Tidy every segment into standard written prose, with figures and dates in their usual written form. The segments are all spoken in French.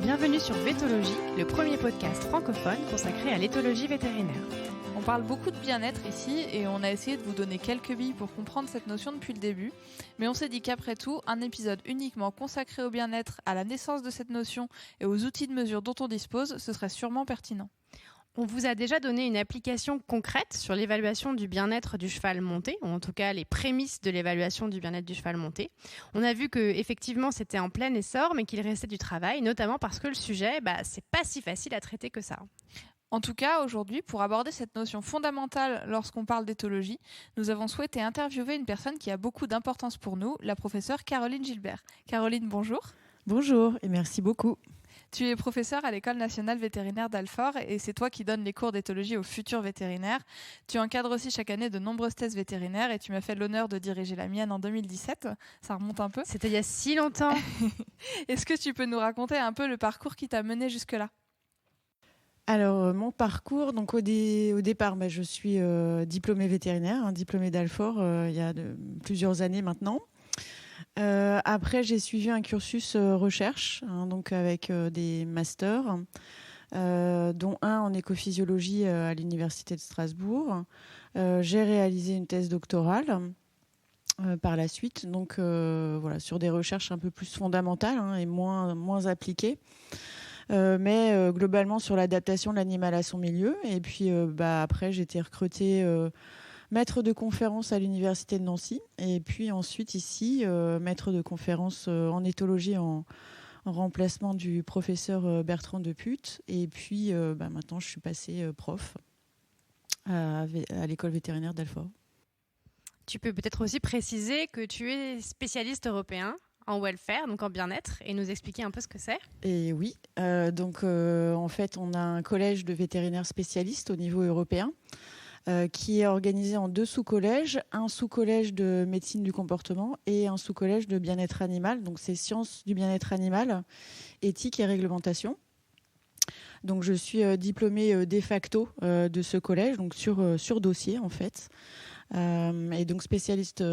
Bienvenue sur Vétologie, le premier podcast francophone consacré à l'éthologie vétérinaire. On parle beaucoup de bien-être ici et on a essayé de vous donner quelques billes pour comprendre cette notion depuis le début. Mais on s'est dit qu'après tout, un épisode uniquement consacré au bien-être, à la naissance de cette notion et aux outils de mesure dont on dispose, ce serait sûrement pertinent. On vous a déjà donné une application concrète sur l'évaluation du bien-être du cheval monté, ou en tout cas les prémices de l'évaluation du bien-être du cheval monté. On a vu que effectivement c'était en plein essor, mais qu'il restait du travail, notamment parce que le sujet, c'est pas si facile à traiter que ça. En tout cas, aujourd'hui, pour aborder cette notion fondamentale lorsqu'on parle d'éthologie, nous avons souhaité interviewer une personne qui a beaucoup d'importance pour nous, la professeure Caroline Gilbert. Caroline, bonjour. Bonjour et merci beaucoup. Tu es professeure à l'École nationale vétérinaire d'Alfort et c'est toi qui donnes les cours d'éthologie aux futurs vétérinaires. Tu encadres aussi chaque année de nombreuses thèses vétérinaires et tu m'as fait l'honneur de diriger la mienne en 2017. Ça remonte un peu. C'était il y a si longtemps. Est-ce que tu peux nous raconter un peu le parcours qui t'a mené jusque-là ? Alors, mon parcours, donc au départ, je suis diplômée vétérinaire, diplômée d'Alfort il y a plusieurs années maintenant. Après, j'ai suivi un cursus recherche, donc avec des masters, dont un en écophysiologie à l'Université de Strasbourg. J'ai réalisé une thèse doctorale par la suite, donc sur des recherches un peu plus fondamentales et moins appliquées. Mais globalement sur l'adaptation de l'animal à son milieu. Et puis après, j'ai été recrutée maître de conférence à l'Université de Nancy. Et puis ensuite ici, maître de conférence en éthologie en remplacement du professeur Bertrand Deputte. Et puis maintenant, je suis passée prof à l'école vétérinaire d'Alfort. Tu peux peut-être aussi préciser que tu es spécialiste européen en welfare, donc en bien-être, et nous expliquer un peu ce que c'est. Et oui, en fait, on a un collège de vétérinaires spécialistes au niveau européen qui est organisé en 2 sous-collèges, un sous-collège de médecine du comportement et un sous-collège de bien-être animal. Donc, c'est sciences du bien-être animal, éthique et réglementation. Donc, je suis diplômée de facto de ce collège, donc sur dossier en fait. Et donc spécialiste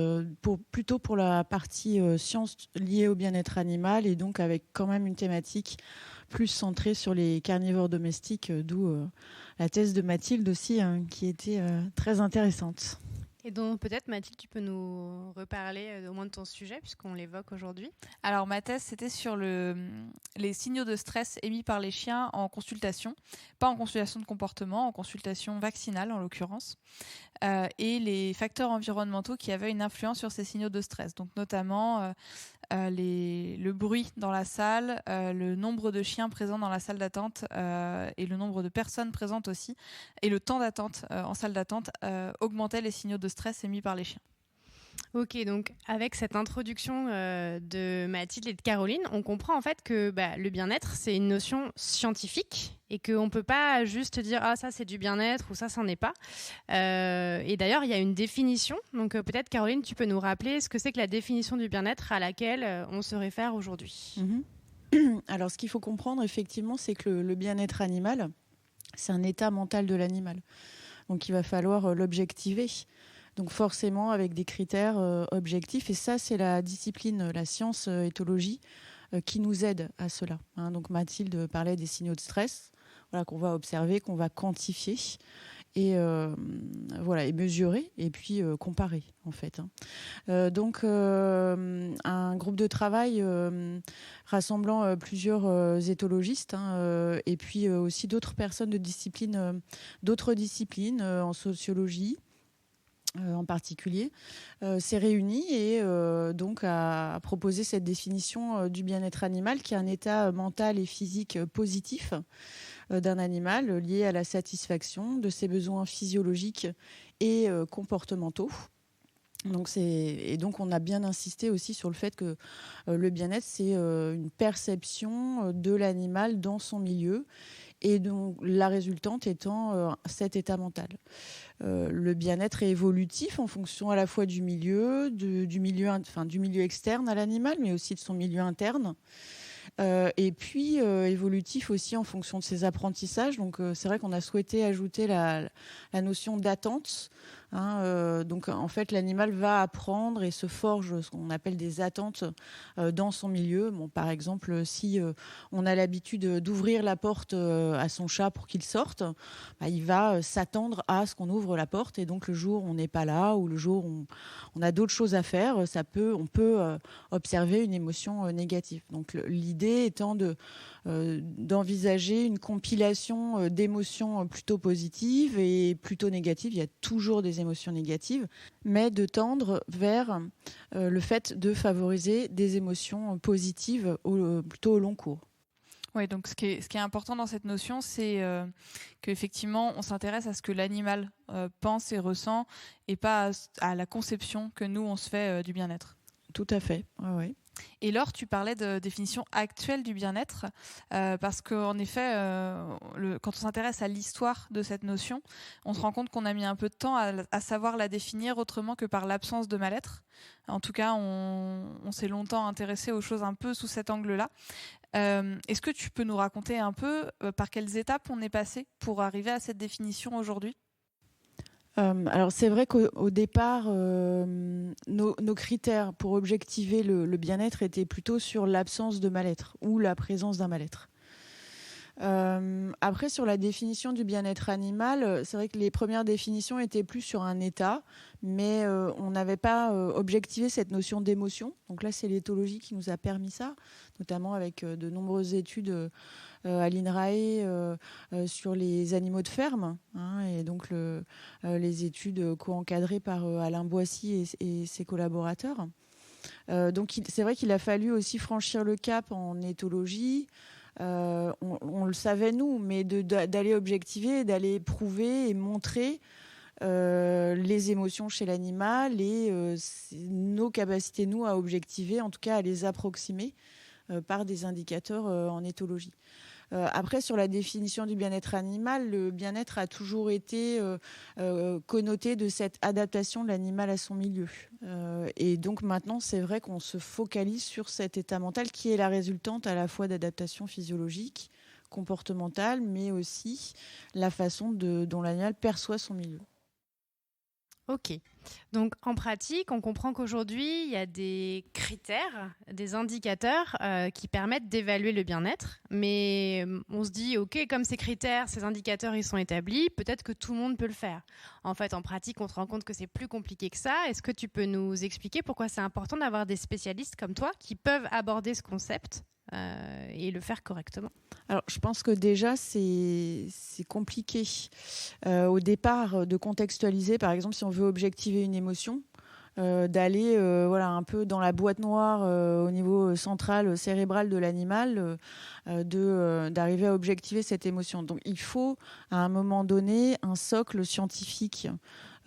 plutôt pour la partie sciences liées au bien-être animal et donc avec quand même une thématique plus centrée sur les carnivores domestiques, d'où la thèse de Mathilde aussi qui était très intéressante. Et donc peut-être Mathilde, tu peux nous reparler au moins de ton sujet puisqu'on l'évoque aujourd'hui. Alors ma thèse c'était sur les signaux de stress émis par les chiens en consultation, pas en consultation de comportement, en consultation vaccinale en l'occurrence, et les facteurs environnementaux qui avaient une influence sur ces signaux de stress. Donc notamment le bruit dans la salle, le nombre de chiens présents dans la salle d'attente et le nombre de personnes présentes aussi, et le temps d'attente en salle d'attente augmentait les signaux de stress émis par les chiens. Ok, donc avec cette introduction de Mathilde et de Caroline, on comprend en fait que le bien-être, c'est une notion scientifique et qu'on ne peut pas juste dire « Ah, ça c'est du bien-être » ou « Ça, c'en est pas ». Et d'ailleurs, il y a une définition. Donc peut-être, Caroline, tu peux nous rappeler ce que c'est que la définition du bien-être à laquelle on se réfère aujourd'hui. Alors, ce qu'il faut comprendre, effectivement, c'est que le bien-être animal, c'est un état mental de l'animal. Donc, il va falloir l'objectiver. Donc forcément avec des critères objectifs. Et ça, c'est la discipline, la science éthologie qui nous aide à cela. Donc Mathilde parlait des signaux de stress qu'on va observer, qu'on va quantifier et mesurer et puis comparer en fait. Donc un groupe de travail rassemblant plusieurs éthologistes et puis aussi d'autres personnes d'autres disciplines en sociologie, en particulier, s'est réunie et donc a proposé cette définition du bien-être animal qui est un état mental et physique positif d'un animal lié à la satisfaction de ses besoins physiologiques et comportementaux. Donc on a bien insisté aussi sur le fait que le bien-être, c'est une perception de l'animal dans son milieu et donc la résultante étant cet état mental. Le bien-être est évolutif en fonction à la fois du milieu externe à l'animal, mais aussi de son milieu interne. Et puis évolutif aussi en fonction de ses apprentissages. Donc c'est vrai qu'on a souhaité ajouter la notion d'attente Donc en fait, l'animal va apprendre et se forge ce qu'on appelle des attentes dans son milieu. Bon, par exemple, si on a l'habitude d'ouvrir la porte à son chat pour qu'il sorte, il va s'attendre à ce qu'on ouvre la porte. Et donc le jour où on n'est pas là ou le jour où on a d'autres choses à faire, on peut observer une émotion négative. Donc l'idée étant d'envisager une compilation d'émotions plutôt positives et plutôt négatives. Il y a toujours des émotions négatives, mais de tendre vers le fait de favoriser des émotions positives plutôt au long cours. Oui, donc ce qui est important dans cette notion, c'est qu'effectivement, on s'intéresse à ce que l'animal pense et ressent et pas à la conception que nous, on se fait du bien-être. Tout à fait, oui. Et Laure, tu parlais de définition actuelle du bien-être, parce qu'en effet, quand on s'intéresse à l'histoire de cette notion, on se rend compte qu'on a mis un peu de temps à savoir la définir autrement que par l'absence de mal-être. En tout cas, on s'est longtemps intéressé aux choses un peu sous cet angle-là. Est-ce que tu peux nous raconter un peu par quelles étapes on est passé pour arriver à cette définition aujourd'hui ? Alors c'est vrai qu'au départ, nos critères pour objectiver le bien-être étaient plutôt sur l'absence de mal-être ou la présence d'un mal-être. Après, sur la définition du bien-être animal, c'est vrai que les premières définitions étaient plus sur un état, mais on n'avait pas objectivé cette notion d'émotion. Donc là, c'est l'éthologie qui nous a permis ça, notamment avec de nombreuses études à l'INRAE sur les animaux de ferme, et donc les études co-encadrées par Alain Boissy et ses collaborateurs. Donc c'est vrai qu'il a fallu aussi franchir le cap en éthologie. On le savait nous, mais d'aller objectiver, d'aller prouver et montrer les émotions chez l'animal et nos capacités, nous, à objectiver, en tout cas à les approximer par des indicateurs en éthologie. Après, sur la définition du bien-être animal, le bien-être a toujours été connoté de cette adaptation de l'animal à son milieu. Et donc maintenant, c'est vrai qu'on se focalise sur cet état mental qui est la résultante à la fois d'adaptation physiologique, comportementale, mais aussi la façon dont l'animal perçoit son milieu. Ok. Donc en pratique, on comprend qu'aujourd'hui, il y a des critères, des indicateurs qui permettent d'évaluer le bien-être. Mais on se dit, ok, comme ces critères, ces indicateurs, ils sont établis, peut-être que tout le monde peut le faire. En fait, en pratique, on se rend compte que c'est plus compliqué que ça. Est-ce que tu peux nous expliquer pourquoi c'est important d'avoir des spécialistes comme toi qui peuvent aborder ce concept et le faire correctement ? Alors, je pense que déjà, c'est compliqué au départ de contextualiser. Par exemple, si on veut objectiver une émotion, d'aller un peu dans la boîte noire au niveau central, cérébral de l'animal, d'arriver à objectiver cette émotion. Donc, il faut, à un moment donné, un socle scientifique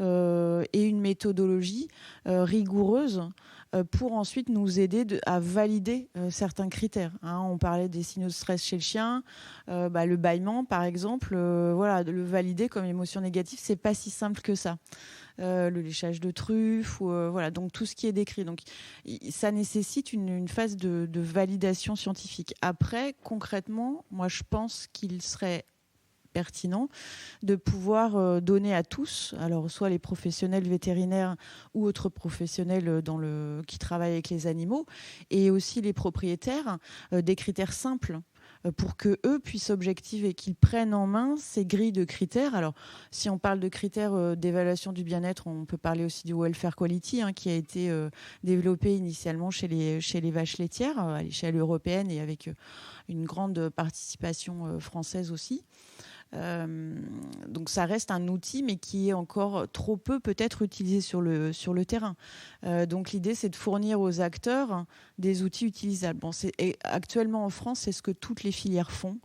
et une méthodologie rigoureuse pour ensuite nous aider à valider certains critères. On parlait des signaux de stress chez le chien, le bâillement par exemple, de le valider comme émotion négative, c'est pas si simple que ça. Le léchage de truffe, donc tout ce qui est décrit. Donc ça nécessite une phase de validation scientifique. Après, concrètement, moi je pense qu'il serait pertinent de pouvoir donner à tous, alors soit les professionnels vétérinaires ou autres professionnels qui travaillent avec les animaux, et aussi les propriétaires, des critères simples pour qu'eux puissent objectiver, qu'ils prennent en main ces grilles de critères. Alors, si on parle de critères d'évaluation du bien-être, on peut parler aussi du welfare quality, qui a été développé initialement chez les vaches laitières, à l'échelle européenne et avec une grande participation française aussi. Donc ça reste un outil, mais qui est encore trop peu peut-être utilisé sur le terrain. Donc l'idée, c'est de fournir aux acteurs des outils utilisables. Actuellement en France, c'est ce que toutes les filières font.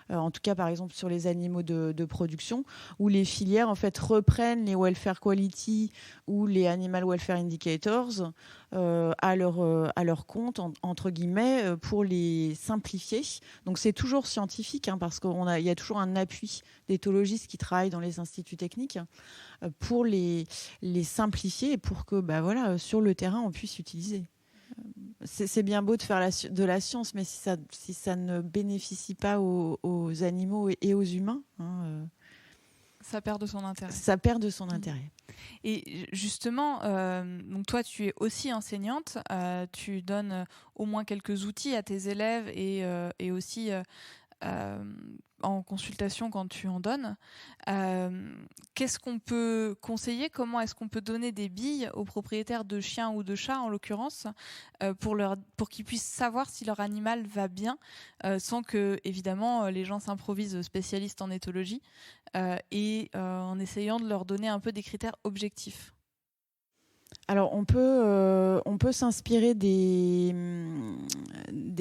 En tout cas, par exemple, sur les animaux de production, où les filières en fait reprennent les welfare quality ou les animal welfare indicators à leur compte, entre guillemets, pour les simplifier. Donc c'est toujours scientifique, parce qu'il y a toujours un appui d'éthologistes qui travaillent dans les instituts techniques pour les simplifier et pour que sur le terrain, on puisse utiliser. C'est bien beau de faire de la science, mais si ça ne bénéficie pas aux animaux et aux humains, ça perd de son intérêt. Ça perd de son intérêt. Et justement, donc toi, tu es aussi enseignante, tu donnes au moins quelques outils à tes élèves et aussi en consultation quand tu en donnes. Qu'est-ce qu'on peut conseiller? Comment est-ce qu'on peut donner des billes aux propriétaires de chiens ou de chats, en l'occurrence, pour qu'ils puissent savoir si leur animal va bien, sans que, évidemment, les gens s'improvisent spécialistes en éthologie, en essayant de leur donner un peu des critères objectifs? Alors, on peut s'inspirer des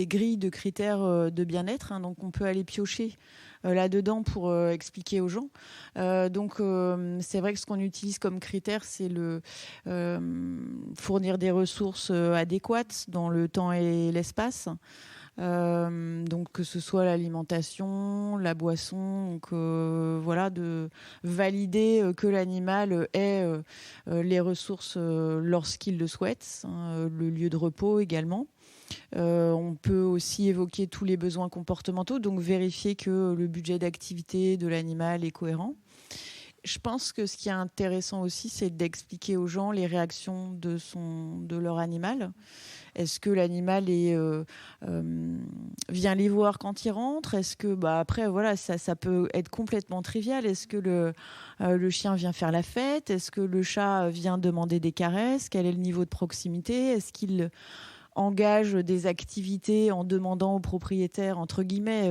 grilles de critères de bien-être. Hein, donc, on peut aller piocher là-dedans pour expliquer aux gens. C'est vrai que ce qu'on utilise comme critère, c'est fournir des ressources adéquates dans le temps et l'espace. Donc que ce soit l'alimentation, la boisson, donc de valider que l'animal ait les ressources lorsqu'il le souhaite, hein, le lieu de repos également. On peut aussi évoquer tous les besoins comportementaux, donc vérifier que le budget d'activité de l'animal est cohérent. Je pense que ce qui est intéressant aussi, c'est d'expliquer aux gens les réactions de leur animal. Est-ce que l'animal vient les voir quand il rentre? Est-ce que, après, voilà, ça peut être complètement trivial. Est-ce que le chien vient faire la fête? Est-ce que le chat vient demander des caresses? Quel est le niveau de proximité? Est-ce qu'il engage des activités en demandant au propriétaire, entre guillemets,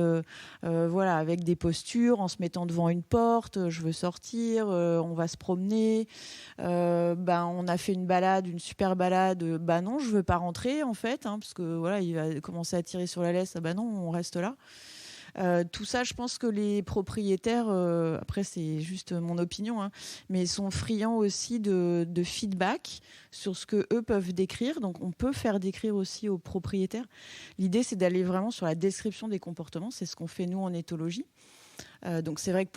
avec des postures, en se mettant devant une porte, je veux sortir, on va se promener, on a fait une balade, une super balade, non, je veux pas rentrer en fait, hein, parce que voilà, il va commencer à tirer sur la laisse, non, on reste là. Tout ça, je pense que les propriétaires, après c'est juste mon opinion, hein, mais sont friands aussi de feedback sur ce que eux peuvent décrire. Donc on peut faire décrire aussi aux propriétaires. L'idée, c'est d'aller vraiment sur la description des comportements. C'est ce qu'on fait nous en éthologie. Donc c'est vrai que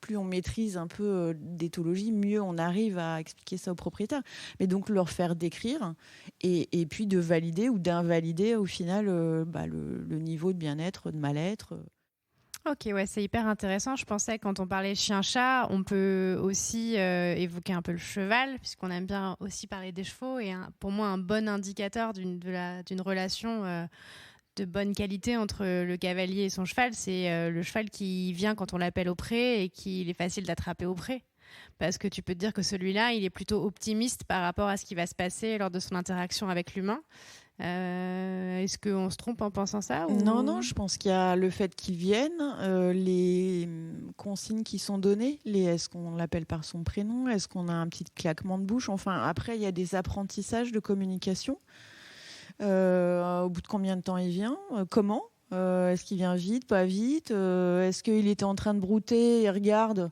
plus on maîtrise un peu d'éthologie, mieux on arrive à expliquer ça aux propriétaires. Mais donc leur faire décrire et puis de valider ou d'invalider au final le niveau de bien-être, de mal-être. Ok, ouais, c'est hyper intéressant. Je pensais que quand on parlait chien-chat, on peut aussi évoquer un peu le cheval, puisqu'on aime bien aussi parler des chevaux. Et pour moi, un bon indicateur d'une relation de bonne qualité entre le cavalier et son cheval, c'est le cheval qui vient quand on l'appelle au pré et qu'il est facile d'attraper au pré. Parce que tu peux te dire que celui-là, il est plutôt optimiste par rapport à ce qui va se passer lors de son interaction avec l'humain. Est-ce qu'on se trompe en pensant ça ou... Non, je pense qu'il y a le fait qu'il vienne, les consignes qui sont données, est-ce qu'on l'appelle par son prénom, est-ce qu'on a un petit claquement de bouche, enfin après il y a des apprentissages de communication. Au bout de combien de temps il vient, comment, est-ce qu'il vient vite, pas vite, est-ce qu'il était en train de brouter, il regarde,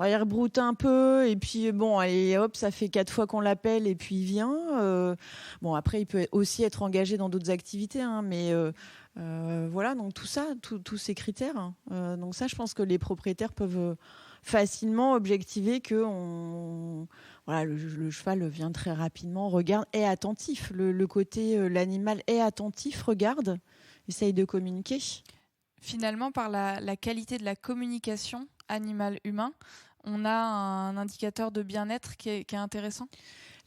il rebroute un peu et puis bon, allez hop, ça fait 4 fois qu'on l'appelle et puis il vient. Après il peut aussi être engagé dans d'autres activités, hein, mais voilà, donc tout ça, tous ces critères, hein, donc ça je pense que les propriétaires peuvent facilement objectiver que le cheval vient très rapidement, regarde, est attentif. Le côté l'animal est attentif, regarde, essaye de communiquer. Finalement, par la qualité de la communication animal-humain, on a un indicateur de bien-être qui est intéressant.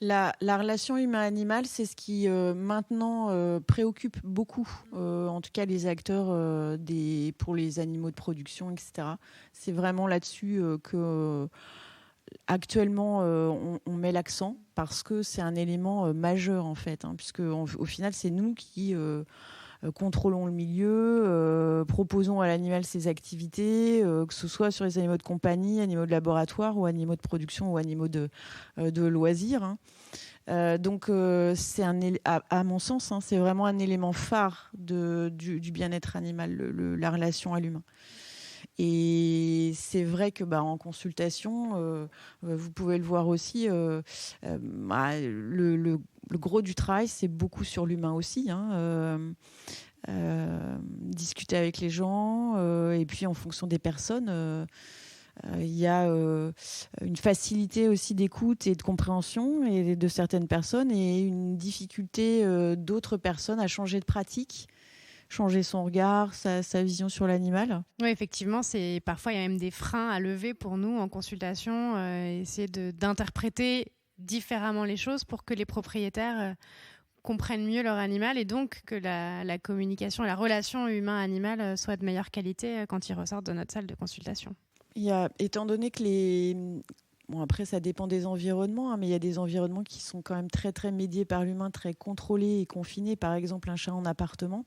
La relation humain-animal, c'est ce qui maintenant préoccupe beaucoup, en tout cas les acteurs pour les animaux de production, etc. C'est vraiment là-dessus que actuellement on met l'accent parce que c'est un élément majeur en fait, hein, puisque au final c'est nous qui contrôlons le milieu, proposons à l'animal ses activités, que ce soit sur les animaux de compagnie, animaux de laboratoire ou animaux de production ou animaux de loisirs, hein. C'est à mon sens, hein, c'est vraiment un élément phare du bien-être animal, la relation à l'humain. Et c'est vrai que en consultation, vous pouvez le voir aussi, le gros du travail, c'est beaucoup sur l'humain aussi, hein, discuter avec les gens, et puis en fonction des personnes, il y a une facilité aussi d'écoute et de compréhension de certaines personnes et une difficulté d'autres personnes à changer de pratique. changer son regard, sa vision sur l'animal. Oui, effectivement, parfois il y a même des freins à lever pour nous en consultation, essayer d'interpréter différemment les choses pour que les propriétaires comprennent mieux leur animal et donc que la communication, la relation humain-animal soit de meilleure qualité quand ils ressortent de notre salle de consultation. Étant donné que Bon, après, ça dépend des environnements, mais il y a des environnements qui sont quand même très, très médiés par l'humain, très contrôlés et confinés. Par exemple, un chat en appartement.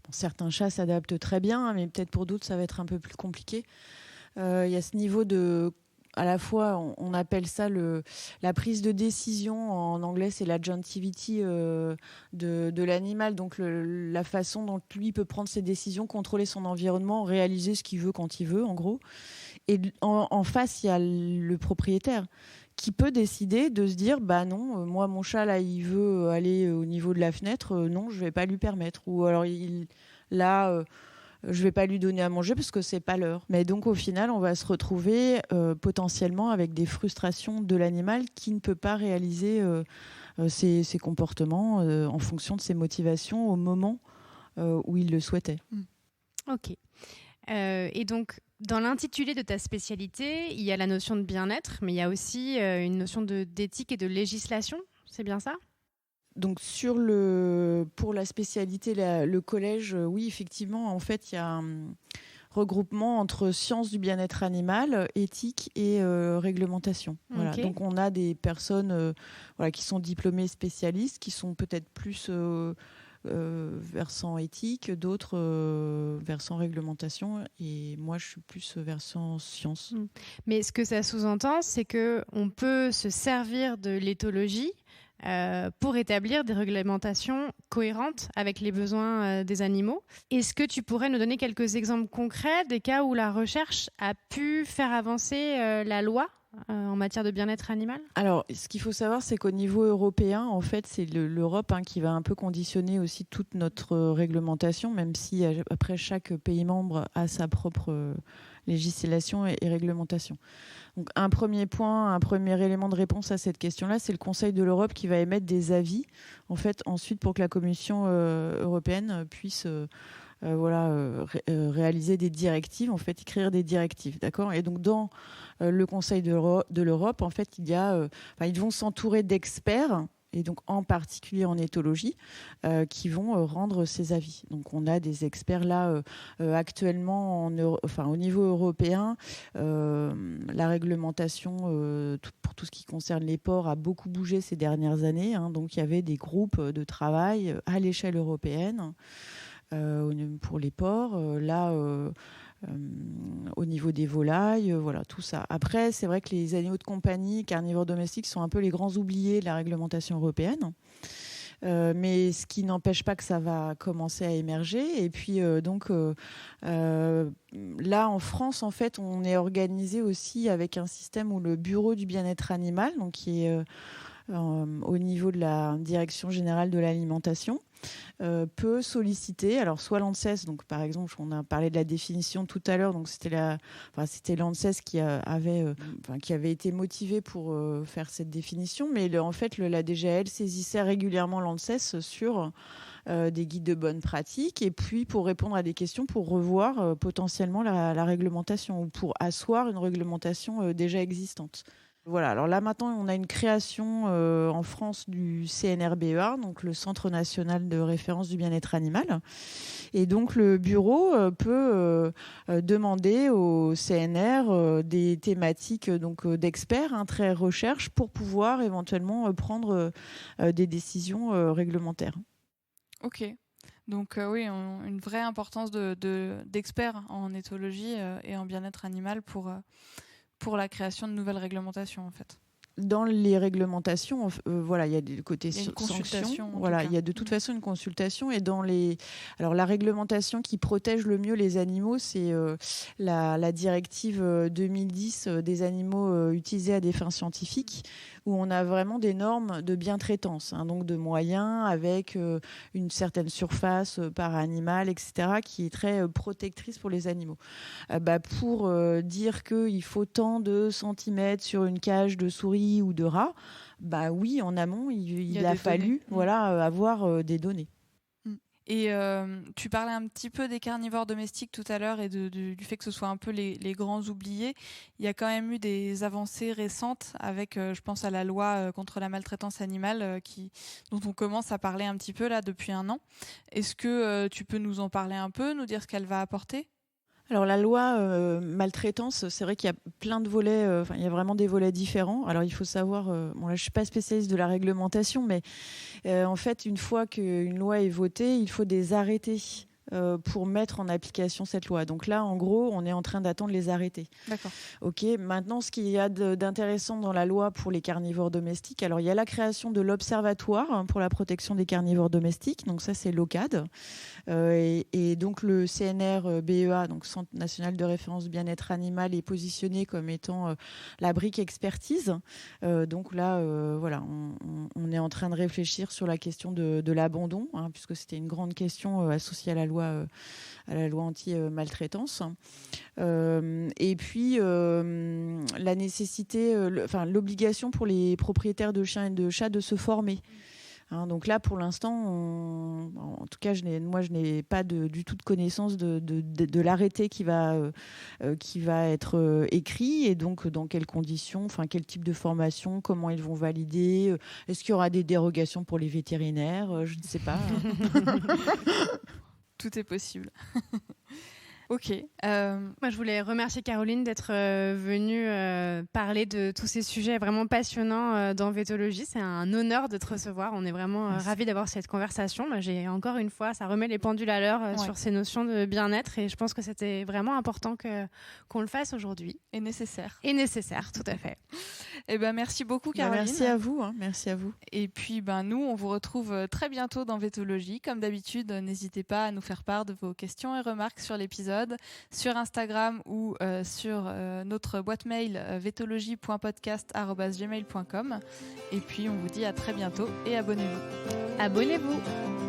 Bon, certains chats s'adaptent très bien, mais peut-être pour d'autres, ça va être un peu plus compliqué. Il y a ce niveau de... À la fois, on appelle ça la prise de décision. En anglais, c'est l'agentivity de l'animal. Donc, la façon dont lui peut prendre ses décisions, contrôler son environnement, réaliser ce qu'il veut quand il veut, en gros. Et en face, il y a le propriétaire qui peut décider de se dire non, moi, mon chat, là, il veut aller au niveau de la fenêtre. Non, je ne vais pas lui permettre. Ou alors, je ne vais pas lui donner à manger parce que ce n'est pas l'heure. Mais donc, au final, on va se retrouver potentiellement avec des frustrations de l'animal qui ne peut pas réaliser ses comportements en fonction de ses motivations au moment où il le souhaitait. Ok. Et donc, dans l'intitulé de ta spécialité, il y a la notion de bien-être, mais il y a aussi une notion d'éthique et de législation. C'est bien ça ? Donc pour la spécialité, le collège, oui, effectivement, en fait, il y a un regroupement entre sciences du bien-être animal, éthique et réglementation. Voilà. Okay. Donc on a des personnes qui sont diplômées spécialistes, qui sont peut-être plus versant éthique, d'autres versant réglementation, et moi je suis plus versant sciences. Mais ce que ça sous-entend, c'est qu'on peut se servir de l'éthologie pour établir des réglementations cohérentes avec les besoins des animaux. Est-ce que tu pourrais nous donner quelques exemples concrets des cas où la recherche a pu faire avancer la loi en matière de bien-être animal ? Alors, ce qu'il faut savoir, c'est qu'au niveau européen, en fait, c'est l'Europe qui va un peu conditionner aussi toute notre réglementation, même si après chaque pays membre a sa propre législation et réglementation. Donc, un premier élément de réponse à cette question-là, c'est le Conseil de l'Europe qui va émettre des avis, en fait, ensuite pour que la Commission européenne puisse réaliser des directives, en fait, écrire des directives, d'accord ? Et donc, dans le Conseil de l'Europe, en fait, ils vont s'entourer d'experts, et donc en particulier en éthologie, qui vont rendre ces avis. Donc on a des experts là actuellement au niveau européen. La réglementation pour tout ce qui concerne les porcs a beaucoup bougé ces dernières années. Donc il y avait des groupes de travail à l'échelle européenne pour les porcs. Au niveau des volailles, voilà, tout ça. Après, c'est vrai que les animaux de compagnie, carnivores domestiques, sont un peu les grands oubliés de la réglementation européenne. Mais ce qui n'empêche pas que ça va commencer à émerger. Et puis, là, en France, en fait, on est organisé aussi avec un système où le bureau du bien-être animal, donc qui est au niveau de la Direction générale de l'alimentation, peut solliciter, alors soit l'ANSES, donc par exemple on a parlé de la définition tout à l'heure, donc c'était l'ANSES qui avait été motivé pour faire cette définition, mais en fait la DGAL saisissait régulièrement l'ANSES sur des guides de bonne pratique, et puis pour répondre à des questions, pour revoir potentiellement la réglementation ou pour asseoir une réglementation déjà existante. Voilà, alors là maintenant on a une création en France du CNRBEA, donc le Centre national de référence du bien-être animal. Et donc le bureau peut demander au CNR des thématiques d'experts, très recherche, pour pouvoir éventuellement prendre des décisions réglementaires. Ok. Donc oui, une vraie importance d'experts en éthologie et en bien-être animal pour la création de nouvelles réglementations, en fait. Dans les réglementations, il y a des côtés sanctions. Voilà, il y a de toute façon une consultation. Et alors la réglementation qui protège le mieux les animaux, c'est la directive 2010 des animaux utilisés à des fins scientifiques, où on a vraiment des normes de bientraitance, donc de moyens avec une certaine surface par animal, etc., qui est très protectrice pour les animaux. Pour dire qu'il faut tant de centimètres sur une cage de souris ou de rats, oui, en amont, il a fallu avoir des données. Et tu parlais un petit peu des carnivores domestiques tout à l'heure et du fait que ce soit un peu les grands oubliés. Il y a quand même eu des avancées récentes avec, je pense à la loi contre la maltraitance animale dont on commence à parler un petit peu là depuis 1 an. Est-ce que tu peux nous en parler un peu, nous dire ce qu'elle va apporter ? Alors la loi maltraitance, c'est vrai qu'il y a plein de volets, il y a vraiment des volets différents. Alors il faut savoir, bon là je suis pas spécialiste de la réglementation, mais en fait une fois qu'une loi est votée, il faut des arrêtés pour mettre en application cette loi. Donc là, en gros, on est en train d'attendre les arrêtés. D'accord. Ok. Maintenant, ce qu'il y a d'intéressant dans la loi pour les carnivores domestiques, alors il y a la création de l'Observatoire pour la protection des carnivores domestiques. Donc ça, c'est l'OCAD. Et donc le CNR-BEA, donc Centre national de référence bien-être animal, est positionné comme étant la brique expertise. Donc là, voilà, on est en train de réfléchir sur la question de l'abandon, puisque c'était une grande question associée à la loi anti-maltraitance. Et puis la nécessité, l'obligation pour les propriétaires de chiens et de chats de se former. Donc là, pour l'instant, en tout cas, je n'ai pas du tout de connaissance de l'arrêté qui va être écrit, et donc dans quelles conditions, quel type de formation, comment ils vont valider, est-ce qu'il y aura des dérogations pour les vétérinaires, je ne sais pas. Tout est possible. Ok. Moi, je voulais remercier Caroline d'être venue parler de tous ces sujets vraiment passionnants dans Vétologie. C'est un honneur de te recevoir. On est vraiment ravis d'avoir cette conversation. Moi, encore une fois, ça remet les pendules à l'heure sur ces notions de bien-être, et je pense que c'était vraiment important qu'on le fasse aujourd'hui. Et nécessaire. Et nécessaire, tout à fait. Eh ben, merci beaucoup, Caroline. Merci à vous. Merci à vous. Et puis, nous, on vous retrouve très bientôt dans Vétologie. Comme d'habitude, n'hésitez pas à nous faire part de vos questions et remarques sur l'épisode, sur Instagram ou sur notre boîte mail vétologie.podcast@gmail.com. Et puis on vous dit à très bientôt et abonnez-vous. Abonnez-vous.